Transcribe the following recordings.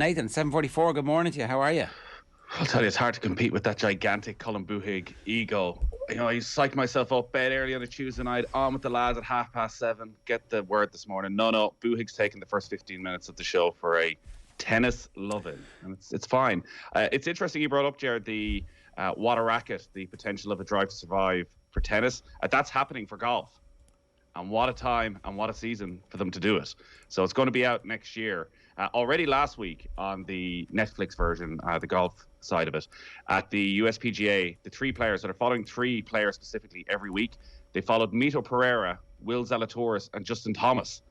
Nathan, 7:44. Good morning to you. How are you? I'll tell you, it's hard to compete with that gigantic Colin Buhig ego. I psyched myself up bed early on a Tuesday night, on with the lads at 7:30. Get the word this morning. No, Buhig's taking the first 15 minutes of the show for a tennis loving, and it's fine. It's interesting you brought up, Jared, the what a racket, the potential of a drive to survive for tennis. That's happening for golf. And what a time and what a season for them to do it. So it's going to be out next year. Already last week on the Netflix version, the golf side of it, at the USPGA, the three players that are following three players specifically every week, they followed Mito Pereira, Will Zalatoris, and Justin Thomas,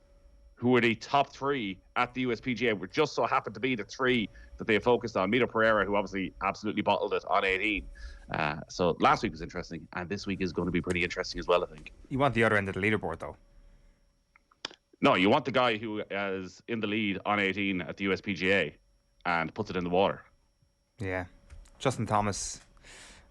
who were the top three at the USPGA, which just so happened to be the three that they focused on. Mito Pereira, who obviously absolutely bottled it on 18. So last week was interesting, and this week is going to be pretty interesting as well, I think. You want the other end of the leaderboard, though? No, you want the guy who is in the lead on 18 at the USPGA and puts it in the water. Yeah. Justin Thomas,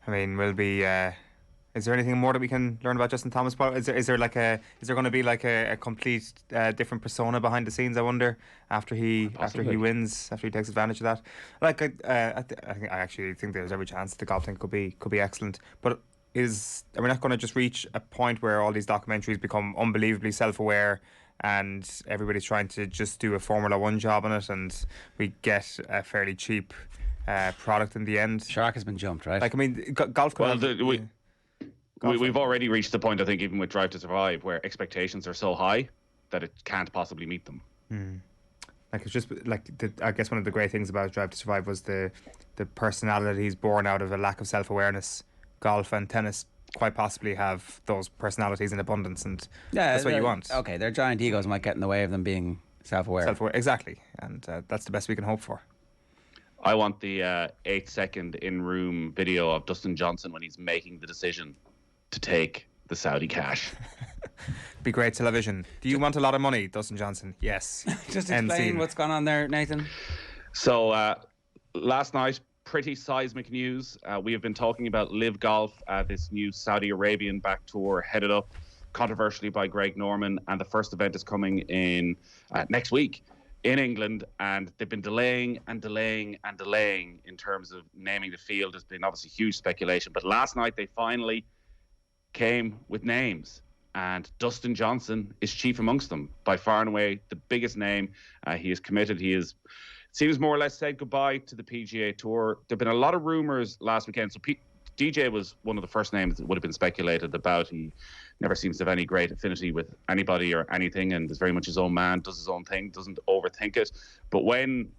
I mean, will be... is there anything more that we can learn about Justin Thomas? Is there going to be like a complete different persona behind the scenes? I wonder after he wins, after he takes advantage of that. Like I actually think there's every chance the golf thing could be excellent. But are we not going to just reach a point where all these documentaries become unbelievably self-aware and everybody's trying to just do a Formula One job on it, and we get a fairly cheap product in the end? Shark has been jumped, right? Like, I mean, golf. We've already reached the point, I think, even with Drive to Survive, where expectations are so high that it can't possibly meet them. Like, it's just like I guess one of the great things about Drive to Survive was the personalities born out of a lack of self-awareness. Golf and tennis quite possibly have those personalities in abundance, and that's what you want. Okay, their giant egos might get in the way of them being self-aware. Exactly, and that's the best we can hope for. I want the 8-second in-room video of Dustin Johnson when he's making the decision to take the Saudi cash. Be great television. Do you want a lot of money, Dustin Johnson? Yes. Just explain what's gone on there, Nathan. So last night, pretty seismic news. We have been talking about Live Golf, this new Saudi Arabian back tour headed up controversially by Greg Norman, and the first event is coming in next week in England, and they've been delaying in terms of naming the field. There's been obviously huge speculation, but last night they finally came with names, and Dustin Johnson is chief amongst them, by far and away the biggest name. He is committed. Seems more or less said goodbye to the PGA Tour. There have been a lot of rumours last weekend. So DJ was one of the first names that would have been speculated about. He never seems to have any great affinity with anybody or anything, and is very much his own man, does his own thing, doesn't overthink it. But when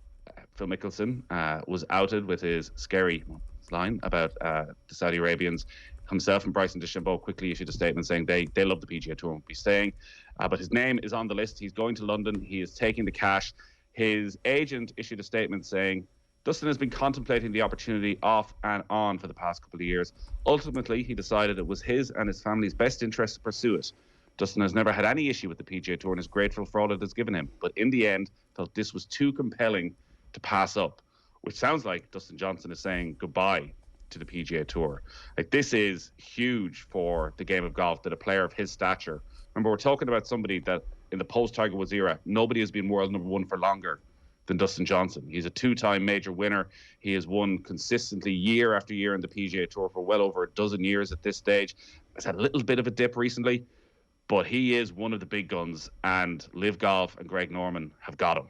Phil Mickelson was outed with his scary line about the Saudi Arabians, himself and Bryson DeChambeau quickly issued a statement saying they love the PGA Tour and won't be staying. But his name is on the list. He's going to London. He is taking the cash. His agent issued a statement saying, Dustin has been contemplating the opportunity off and on for the past couple of years. Ultimately, he decided it was his and his family's best interest to pursue it. Dustin has never had any issue with the PGA Tour and is grateful for all it has given him, but in the end, felt this was too compelling to pass up, which sounds like Dustin Johnson is saying goodbye to the PGA Tour. Like, this is huge for the game of golf, that a player of his stature. Remember, we're talking about somebody that in the post-Tiger Woods era, nobody has been world number one for longer than Dustin Johnson. He's a two-time major winner. He has won consistently year after year in the PGA Tour for well over a dozen years at this stage. He's had a little bit of a dip recently, but he is one of the big guns, and Live Golf and Greg Norman have got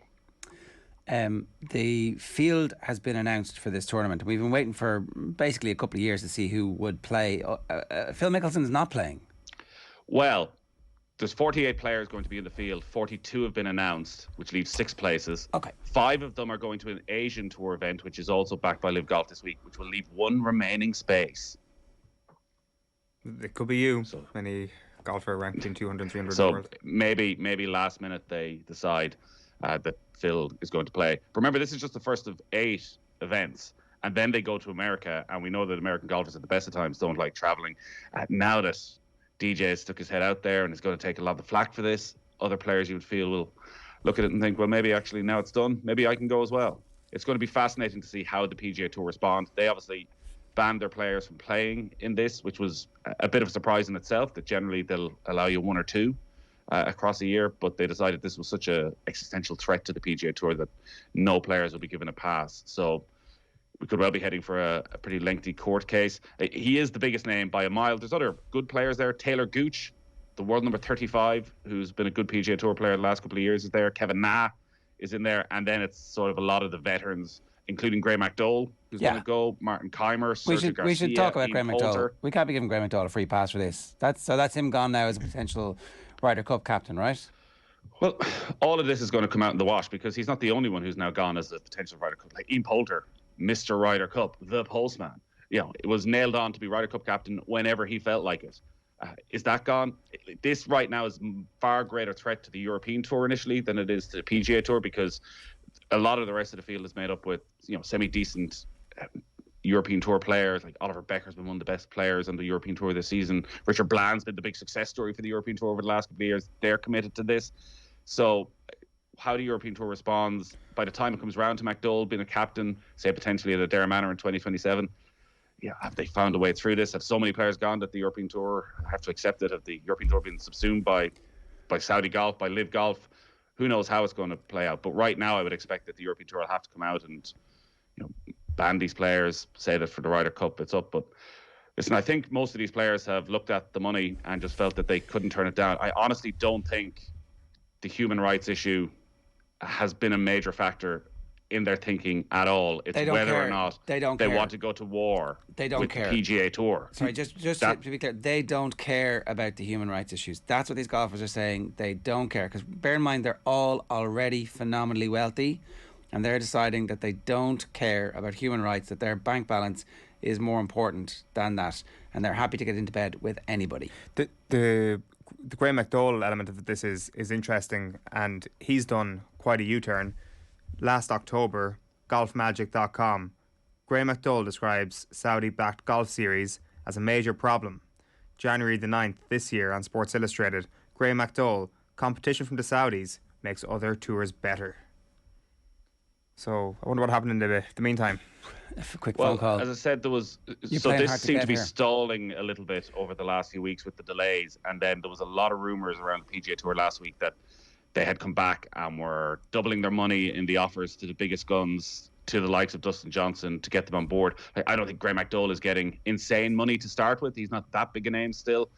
him. The field has been announced for this tournament. We've been waiting for basically a couple of years to see who would play. Phil Mickelson's not playing. Well, there's 48 players going to be in the field. 42 have been announced, which leaves 6 places. Okay. 5 of them are going to an Asian Tour event, which is also backed by Live Golf this week, which will leave 1 remaining space. It could be you. So, any golfer ranked between 200 and 300 so in the world. Maybe last minute they decide that Phil is going to play. But remember, this is just the first of 8 events. And then they go to America, and we know that American golfers at the best of times don't like travelling. Now that DJ stuck his head out there and is going to take a lot of the flack for this, other players you would feel will look at it and think, well, maybe actually now it's done, maybe I can go as well. It's going to be fascinating to see how the PGA Tour respond. They obviously banned their players from playing in this, which was a bit of a surprise in itself, that generally they'll allow you 1 or 2. across the year, but they decided this was such a existential threat to the PGA Tour that no players would be given a pass. So we could well be heading for a pretty lengthy court case. He is the biggest name by a mile. There's other good players there. Taylor Gooch, the world number 35, who's been a good PGA Tour player the last couple of years, is there. Kevin Na is in there. And then it's sort of a lot of the veterans, including Gray McDowell, who's going to go, Martin Keimer, Sergio Garcia, we should talk about Gray McDowell. Poulter. We can't be giving Gray McDowell a free pass for this. That's him gone now as a potential Ryder Cup captain, right? Well, all of this is going to come out in the wash because he's not the only one who's now gone as a potential Ryder Cup. Like Ian Poulter, Mr. Ryder Cup, the postman. It was nailed on to be Ryder Cup captain whenever he felt like it. Is that gone? This right now is far greater threat to the European Tour initially than it is to the PGA Tour because a lot of the rest of the field is made up with semi-decent European Tour players. Like Oliver Becker's been one of the best players on the European Tour this season. Richard Bland's been the big success story for the European Tour over the last couple of years. They're committed to this. So how the European Tour responds by the time it comes round to McDowell being a captain, say potentially at Adair Manor in 2027, have they found a way through this? Have so many players gone that the European Tour have to accept it? Have the European Tour been subsumed by Saudi Golf, by Live Golf? Who knows how it's going to play out? But right now I would expect that the European Tour will have to come out and ban these players, say that for the Ryder Cup it's up. But listen, I think most of these players have looked at the money and just felt that they couldn't turn it down. I honestly don't think the human rights issue has been a major factor in their thinking at all. It's whether or not they want to go to war with the PGA Tour. Sorry, just to be clear, they don't care about the human rights issues. That's what these golfers are saying. They don't care because bear in mind they're all already phenomenally wealthy, and they're deciding that they don't care about human rights. That their bank balance is more important than that, and they're happy to get into bed with anybody. The Graham McDowell element of this is interesting, and he's done quite a U-turn. Last October, golfmagic.com, Graham McDowell describes Saudi-backed golf series as a major problem. January the 9th this year on Sports Illustrated, Graham McDowell, competition from the Saudis makes other tours better. So I wonder what happened in the meantime. A quick phone call. As I said, this seemed to be stalling a little bit over the last few weeks with the delays, and then there was a lot of rumours around the PGA Tour last week that they had come back and were doubling their money in the offers to the biggest guns, to the likes of Dustin Johnson, to get them on board. I don't think Graham McDowell is getting insane money to start with. He's not that big a name still,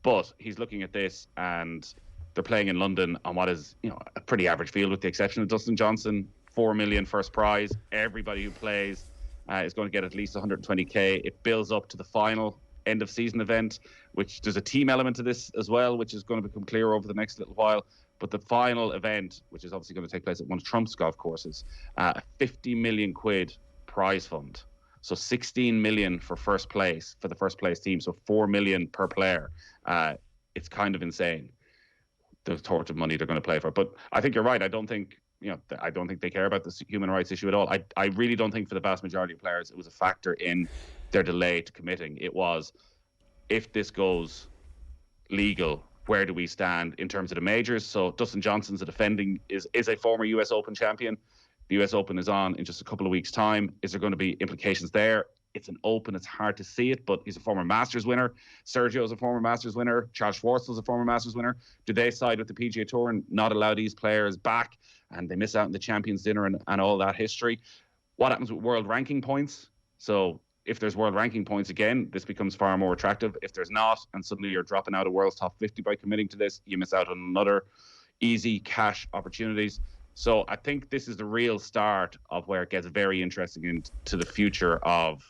but he's looking at this, and they're playing in London on what is a pretty average field, with the exception of Dustin Johnson. 4 million first prize. Everybody who plays is going to get at least 120k. It builds up to the final end of season event, which there's a team element to this as well, which is going to become clear over the next little while. But the final event, which is obviously going to take place at one of Trump's golf courses, a 50 million quid prize fund. So 16 million for the first place team. So 4 million per player. It's kind of insane, the sort of money they're going to play for. But I think you're right. I don't think they care about the human rights issue at all. I really don't think for the vast majority of players it was a factor in their delay to committing. It was, if this goes legal, where do we stand in terms of the majors? So Dustin Johnson's is a former US Open champion. The US Open is on in just a couple of weeks' time. Is there going to be implications there? It's an Open. It's hard to see it, but he's a former Masters winner. Sergio's a former Masters winner. Charles Schwartzel's a former Masters winner. Do they side with the PGA Tour and not allow these players back, and they miss out on the Champions Dinner and all that history? What happens with world ranking points? So if there's world ranking points, again, this becomes far more attractive. If there's not, and suddenly you're dropping out of world's top 50 by committing to this, you miss out on another easy cash opportunities. So I think this is the real start of where it gets very interesting into the future of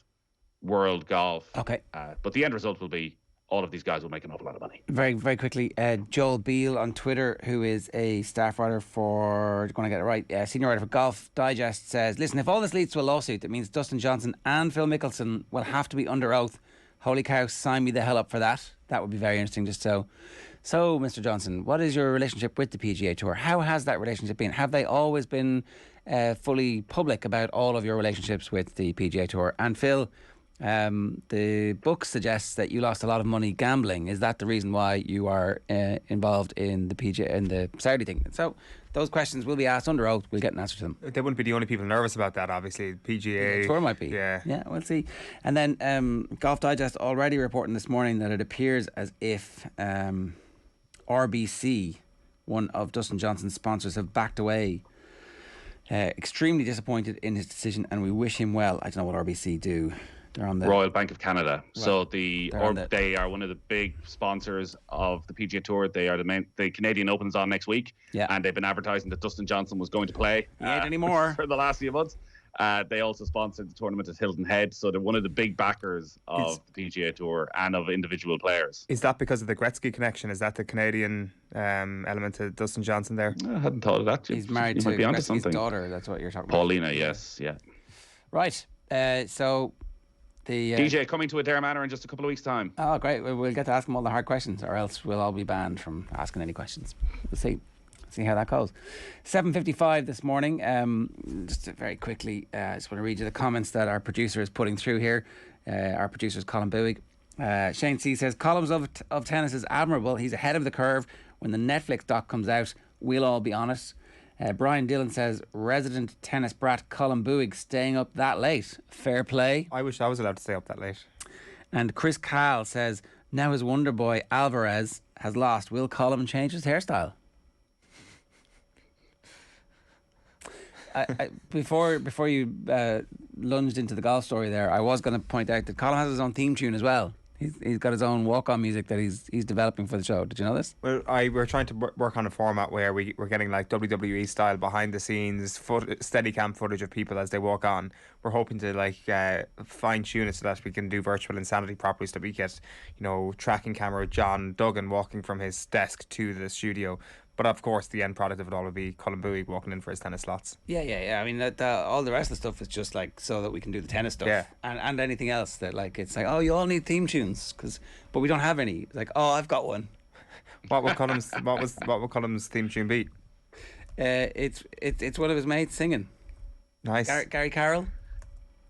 world golf. Okay. But the end result will be all of these guys will make an awful lot of money. Very, very quickly, Joel Beale on Twitter, who is a staff writer for, going to get it right, senior writer for Golf Digest, says, listen, if all this leads to a lawsuit, that means Dustin Johnson and Phil Mickelson will have to be under oath. Holy cow, sign me the hell up for that. That would be very interesting. So, Mr. Johnson, what is your relationship with the PGA Tour? How has that relationship been? Have they always been fully public about all of your relationships with the PGA Tour? And Phil, the book suggests that you lost a lot of money gambling. Is that the reason why you are involved in the PGA and the Saudi thing? So those questions will be asked under oath. We'll get an answer to them. They wouldn't be the only people nervous about that, obviously. PGA. The Tour might be. Yeah, we'll see. And then Golf Digest already reporting this morning that it appears as if RBC one of Dustin Johnson's sponsors, have backed away. Extremely disappointed in his decision, and we wish him well. I don't know what RBC do. They're on the Royal Bank of Canada. Right. So they are one of the big sponsors of the PGA Tour. They are the Canadian Open's on next week. Yeah. And they've been advertising that Dustin Johnson was going to play. He ain't anymore. For the last few months. They also sponsored the tournament at Hilton Head. So they're one of the big backers of the PGA Tour and of individual players. Is that because of the Gretzky connection? Is that the Canadian element to Dustin Johnson there? I hadn't thought of that. He's married to Gretzky's daughter. That's what you're talking about. Paulina, yes. Yeah. Right. So... The, DJ coming to Adair Manor in just a couple of weeks' time. Oh, great. We'll get to ask him all the hard questions, or else we'll all be banned from asking any questions. We'll see how that goes. 7:55 this morning. Just very quickly, I just want to read you the comments that our producer is putting through here. Our producer is Colin Bowie. Shane C says, columns of tennis is admirable. He's ahead of the curve. When the Netflix doc comes out, we'll all be on it. Brian Dillon says, resident tennis brat Colin Bowie staying up that late. Fair play. I wish I was allowed to stay up that late. And Chris Cahill says, now his wonder boy Alvarez has lost. Will Colin change his hairstyle? Before you lunged into the golf story there, I was going to point out that Colin has his own theme tune as well. He's got his own walk-on music that he's developing for the show. Did you know this? Well, we're trying to work on a format where we're getting like WWE style behind the scenes steady cam footage of people as they walk on. We're hoping to like fine tune it so that we can do virtual insanity properly, so that we get, tracking camera John Duggan walking from his desk to the studio. But of course, the end product of it all will be Colin Bowie walking in for his tennis slots. Yeah. I mean, all the rest of the stuff is just like so that we can do the tennis stuff. Yeah. And anything else that like it's like, oh, you all need theme tunes but we don't have any. It's like, oh, I've got one. What will Colum's theme tune be? It's one of his mates singing. Nice. Gary Carroll.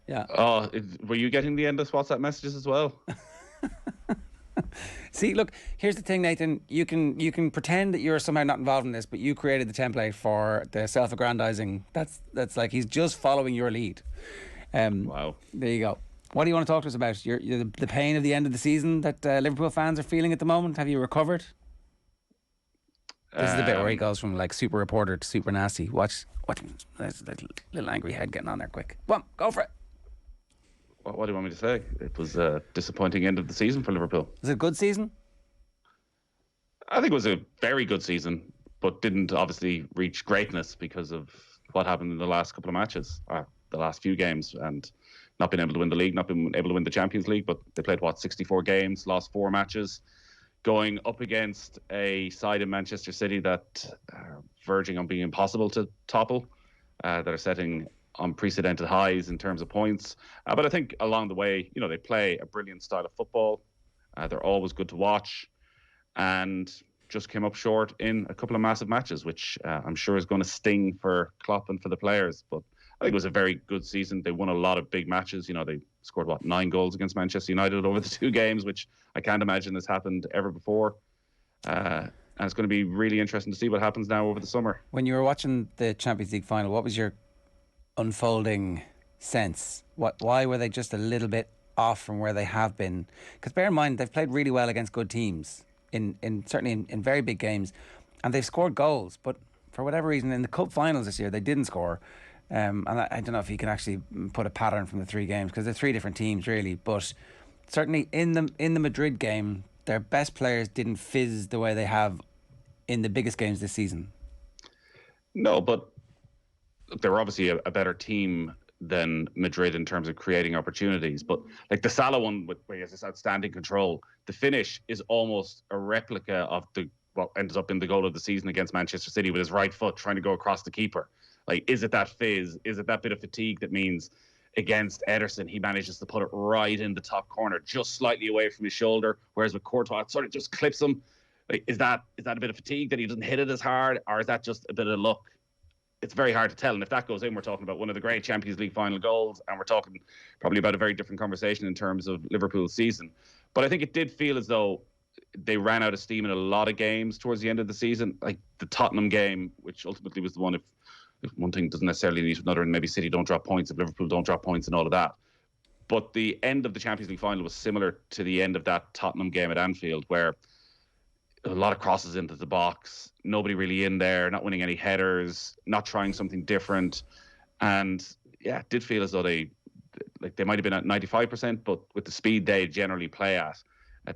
Yeah. Oh, were you getting the endless WhatsApp messages as well? See, look, here's the thing, Nathan. You can pretend that you're somehow not involved in this, but you created the template for the self-aggrandizing. That's like he's just following your lead. Wow. There you go. What do you want to talk to us about? The pain of the end of the season that Liverpool fans are feeling at the moment. Have you recovered? This is the bit where he goes from like super reporter to super nasty. Watch. There's a little angry head getting on there quick. Come on, go for it. What do you want me to say? It was a disappointing end of the season for Liverpool. Was it a good season? I think it was a very good season, but didn't obviously reach greatness because of what happened in the last couple of matches, the last few games, and not being able to win the league, not being able to win the Champions League. But they played 64 games, lost 4 matches, going up against a side in Manchester City that are verging on being impossible to topple, that are setting unprecedented highs in terms of points. But I think along the way, they play a brilliant style of football. They're always good to watch, and just came up short in a couple of massive matches, which I'm sure is going to sting for Klopp and for the players. But I think it was a very good season. They won a lot of big matches. They scored 9 goals against Manchester United over the 2 games, which I can't imagine has happened ever before. And it's going to be really interesting to see what happens now over the summer. When you were watching the Champions League final, what was your unfolding sense? Why were they just a little bit off from where they have been? Because bear in mind, they've played really well against good teams certainly in very big games, and they've scored goals, but for whatever reason in the cup finals this year they didn't score. And I don't know if you can actually put a pattern from the 3 games, because they're 3 different teams really, but certainly in the Madrid game their best players didn't fizz the way they have in the biggest games this season. No, but they were obviously a better team than Madrid in terms of creating opportunities. But like the Salah one, where he has this outstanding control, the finish is almost a replica of what ends up in the goal of the season against Manchester City, with his right foot trying to go across the keeper. Like, is it that fizz? Is it that bit of fatigue that means against Ederson he manages to put it right in the top corner, just slightly away from his shoulder, whereas with Courtois it sort of just clips him? Like, is that a bit of fatigue that he doesn't hit it as hard, or is that just a bit of luck? It's very hard to tell. And if that goes in, we're talking about one of the great Champions League final goals, and we're talking probably about a very different conversation in terms of Liverpool's season. But I think it did feel as though they ran out of steam in a lot of games towards the end of the season. Like the Tottenham game, which ultimately was the one, if one thing doesn't necessarily lead to another, and maybe City don't drop points, if Liverpool don't drop points and all of that. But the end of the Champions League final was similar to the end of that Tottenham game at Anfield, where a lot of crosses into the box, nobody really in there, not winning any headers, not trying something different. And yeah, it did feel as though they might have been at 95%, but with the speed they generally play at,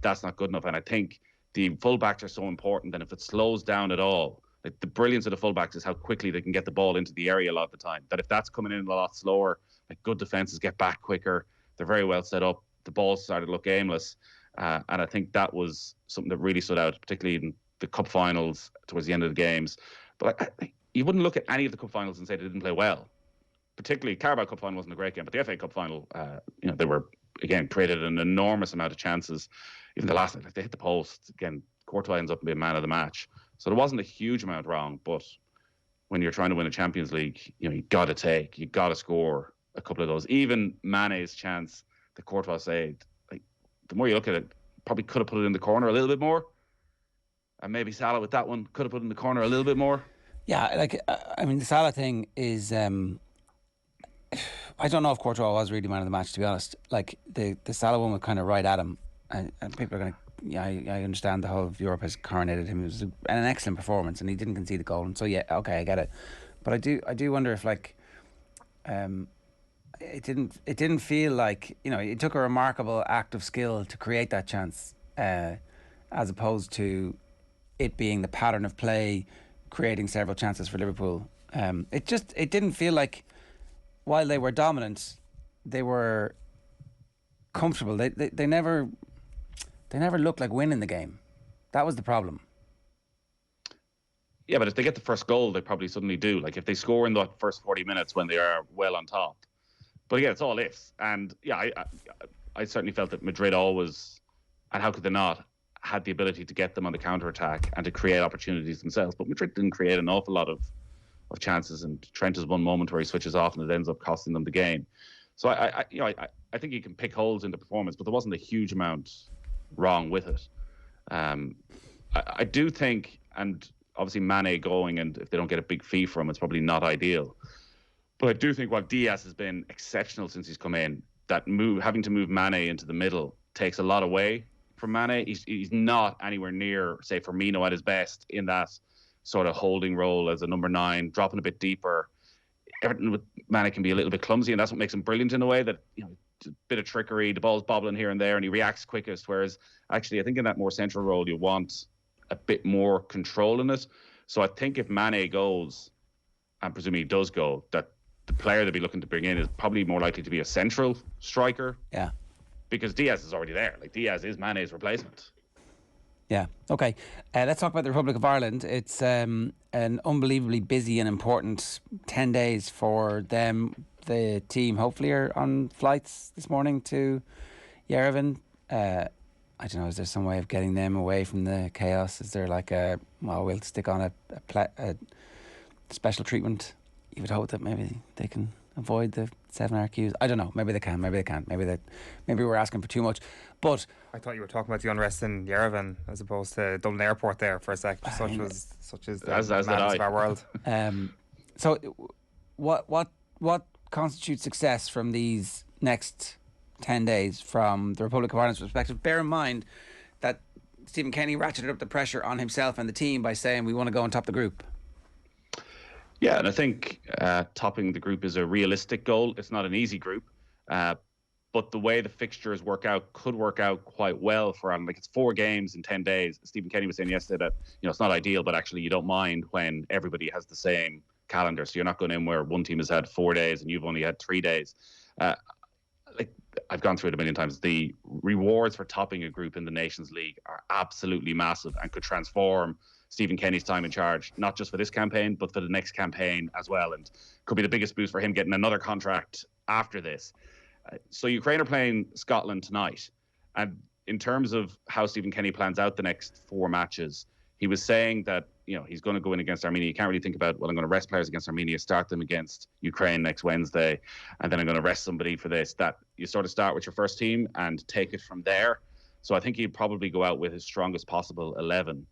that's not good enough. And I think the fullbacks are so important. And if it slows down at all, like the brilliance of the fullbacks is how quickly they can get the ball into the area a lot of the time. That if that's coming in a lot slower, like good defenses get back quicker. They're very well set up. The ball started to look aimless. And I think that was something that really stood out, particularly in the cup finals towards the end of the games. But you wouldn't look at any of the cup finals and say they didn't play well. Particularly Carabao Cup final wasn't a great game, but the FA Cup final, they were, again, created an enormous amount of chances. Even the last night, they hit the post. Again, Courtois ends up being man of the match. So there wasn't a huge amount wrong, but when you're trying to win a Champions League, you got to score a couple of those. Even Mane's chance that Courtois saved, the more you look at it, probably could have put it in the corner a little bit more. And maybe Salah with that one could have put it in the corner a little bit more. Yeah, the Salah thing is... I don't know if Courtois was really man of the match, to be honest. Like, the Salah one was kind of right at him. And people are going to... Yeah, I understand the whole of Europe has coronated him. It was an excellent performance, and he didn't concede a goal. And so, yeah, okay, I get it. But I do wonder if, it didn't feel like, it took a remarkable act of skill to create that chance, as opposed to it being the pattern of play, creating several chances for Liverpool. It didn't feel like, while they were dominant, they were comfortable. They never looked like winning the game. That was the problem. Yeah, but if they get the first goal, they probably suddenly do. Like if they score in the first 40 minutes when they are well on top. But again, it's all ifs. And yeah, I certainly felt that Madrid always, and how could they not, had the ability to get them on the counter-attack and to create opportunities themselves. But Madrid didn't create an awful lot of chances, and Trent has one moment where he switches off and it ends up costing them the game. So I think you can pick holes in the performance, but there wasn't a huge amount wrong with it. I do think, and obviously Mane going, and if they don't get a big fee from him, it's probably not ideal. But I do think while Diaz has been exceptional since he's come in, that having to move Mane into the middle takes a lot away from Mane. He's not anywhere near, say, Firmino at his best in that sort of holding role as a number 9, dropping a bit deeper. Everything with Mane can be a little bit clumsy, and that's what makes him brilliant in a way, that a bit of trickery, the ball's bobbling here and there, and he reacts quickest. Whereas actually, I think in that more central role, you want a bit more control in it. So I think if Mane goes, and presumably he does go, that the player they'll be looking to bring in is probably more likely to be a central striker. Yeah. Because Diaz is already there. Like Diaz is Mane's replacement. Yeah. Okay. Let's talk about the Republic of Ireland. It's an unbelievably busy and important 10 days for them. The team hopefully are on flights this morning to Yerevan. I don't know, is there some way of getting them away from the chaos? Is there we'll stick on a special treatment? You would hope that maybe they can avoid the 7-hour queues. I don't know. Maybe they can. Maybe they can't. Maybe we're asking for too much. But I thought you were talking about the unrest in Yerevan as opposed to Dublin Airport there for a sec. Such is the madness of our world. So, what constitutes success from these next 10 days from the Republic of Ireland's perspective? Bear in mind that Stephen Kenny ratcheted up the pressure on himself and the team by saying we want to go and top the group. Yeah, and I think topping the group is a realistic goal. It's not an easy group, but the way the fixtures could work out quite well for Ireland. Like it's 4 games in 10 days. Stephen Kenny was saying yesterday that it's not ideal, but actually you don't mind when everybody has the same calendar. So you're not going in where one team has had 4 days and you've only had 3 days. I've gone through it a million times. The rewards for topping a group in the Nations League are absolutely massive and could transform Stephen Kenny's time in charge, not just for this campaign, but for the next campaign as well. And could be the biggest boost for him getting another contract after this. So Ukraine are playing Scotland tonight. And in terms of how Stephen Kenny plans out the next 4 matches, he was saying that, he's going to go in against Armenia. You can't really think about, I'm going to rest players against Armenia, start them against Ukraine next Wednesday, and then I'm going to rest somebody for this. That you sort of start with your first team and take it from there. So I think he'd probably go out with his strongest possible 11.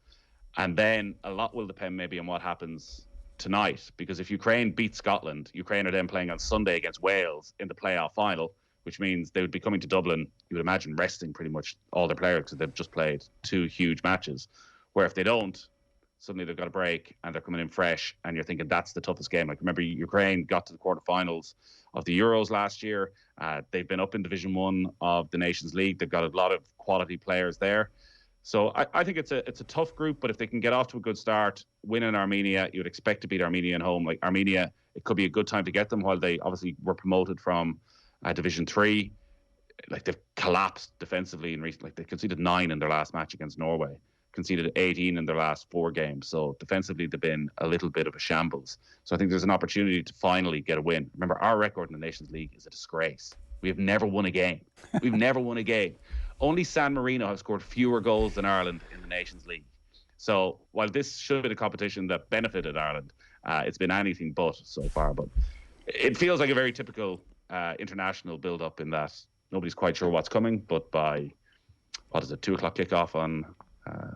And then a lot will depend maybe on what happens tonight, because if Ukraine beat Scotland, Ukraine are then playing on Sunday against Wales in the playoff final, which means they would be coming to Dublin, you would imagine, resting pretty much all their players because they've just played 2 huge matches. Where if they don't, suddenly they've got a break and they're coming in fresh, and you're thinking that's the toughest game. Like, remember, Ukraine got to the quarterfinals of the Euros last year. They've been up in Division 1 of the Nations League. They've got a lot of quality players there. So I think it's a tough group, but if they can get off to a good start, win in Armenia, you would expect to beat Armenia at home. Like, Armenia, it could be a good time to get them while they obviously were promoted from Division 3. Like, they've collapsed defensively in recent. Like, they conceded 9 in their last match against Norway, conceded 18 in their last 4 games. So defensively, they've been a little bit of a shambles. So I think there's an opportunity to finally get a win. Remember, our record in the Nations League is a disgrace. We have never won a game. We've never won a game. Only San Marino have scored fewer goals than Ireland in the Nations League. So while this should have been a competition that benefited Ireland, it's been anything but so far. But it feels like a very typical international build-up in that nobody's quite sure what's coming. But by, 2 o'clock kickoff on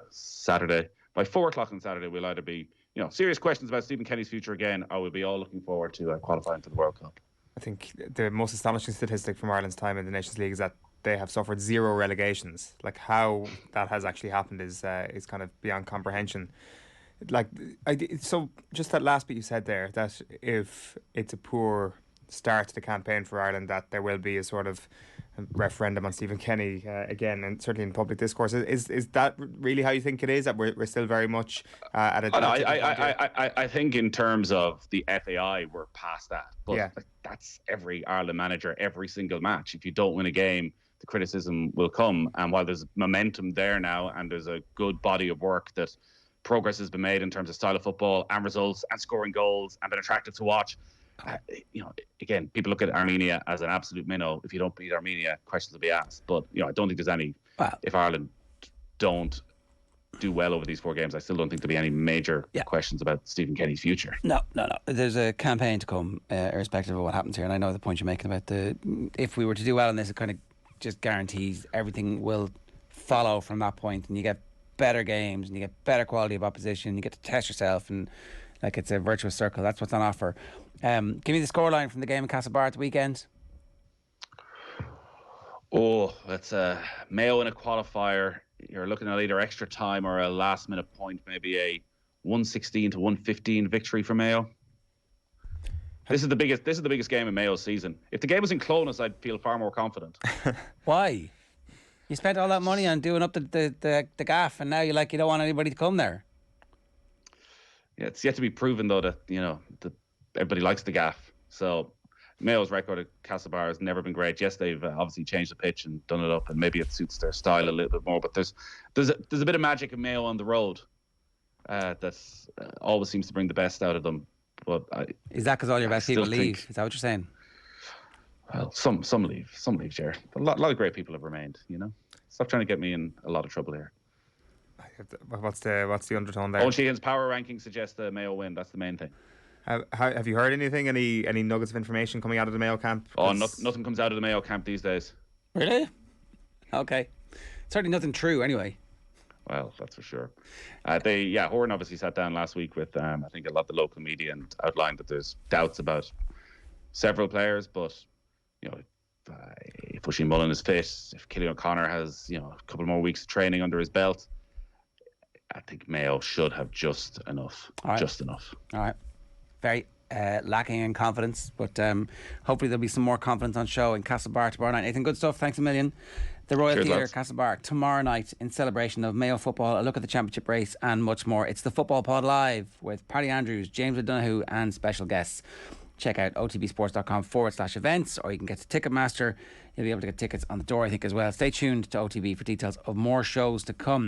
Saturday, by 4 o'clock on Saturday, we'll either be, serious questions about Stephen Kenny's future again, or we'll be all looking forward to qualifying for the World Cup. I think the most astonishing statistic from Ireland's time in the Nations League is that they have suffered 0 relegations. Like, how that has actually happened is kind of beyond comprehension. Like, so just that last bit you said there, that if it's a poor start to the campaign for Ireland, that there will be a sort of referendum on Stephen Kenny again, and certainly in public discourse. Is that really how you think it is? That we're still very much at a... I think in terms of the FAI, we're past that. But yeah, that's every Ireland manager, every single match. If you don't win a game, the criticism will come. And while there's momentum there now, and there's a good body of work, that progress has been made in terms of style of football and results and scoring goals and been attractive to watch. Again, people look at Armenia as an absolute minnow. If you don't beat Armenia, questions will be asked. But I don't think there's any. If Ireland don't do well over these 4 games, I still don't think there'll be any major questions about Stephen Kenny's future. No. There's a campaign to come, irrespective of what happens here. And I know the point you're making about if we were to do well in this, it kind of just guarantees everything will follow from that point, and you get better games and you get better quality of opposition. You get to test yourself, and like, it's a virtuous circle. That's what's on offer. Give me the scoreline from the game in Castlebar at the weekend. That's Mayo in a qualifier. You're looking at either extra time or a last minute point, maybe a 116 to 115 victory for Mayo. This is the biggest game in Mayo's season. If the game was in Clonus, I'd feel far more confident. Why? You spent all that money on doing up the gaff, and now you don't want anybody to come there. Yeah, it's yet to be proven though that that everybody likes the gaff. So Mayo's record at Castlebar has never been great. Yes, they've obviously changed the pitch and done it up, and maybe it suits their style a little bit more. But there's a bit of magic in Mayo on the road that always seems to bring the best out of them. But is that because all your best people leave? Is that what you're saying? Well, some leave, Ger. A lot of great people have remained. Stop trying to get me in a lot of trouble here. What's the undertone there? Owen Sheehan's power ranking suggests the Mayo win. That's the main thing. Have you heard anything? Any nuggets of information coming out of the Mayo camp? Nothing comes out of the Mayo camp these days. Really? Okay. Certainly nothing true anyway. Well, that's for sure. Horan obviously sat down last week with I think a lot of the local media and outlined that there's doubts about several players, but if Oisin Mullen is fit, if Killian O'Connor has a couple more weeks of training under his belt, I think Mayo should have just enough. Right. Just enough. All right. Very lacking in confidence, but hopefully there'll be some more confidence on show in Castlebar tomorrow night. Nathan, good stuff. Thanks a million. The Royal Theatre, Castlebar, tomorrow night in celebration of Mayo football, a look at the championship race and much more. It's the Football Pod Live with Paddy Andrews, James O'Donoghue and special guests. Check out otbsports.com/events, or you can get to Ticketmaster. You'll be able to get tickets on the door, I think, as well. Stay tuned to OTB for details of more shows to come.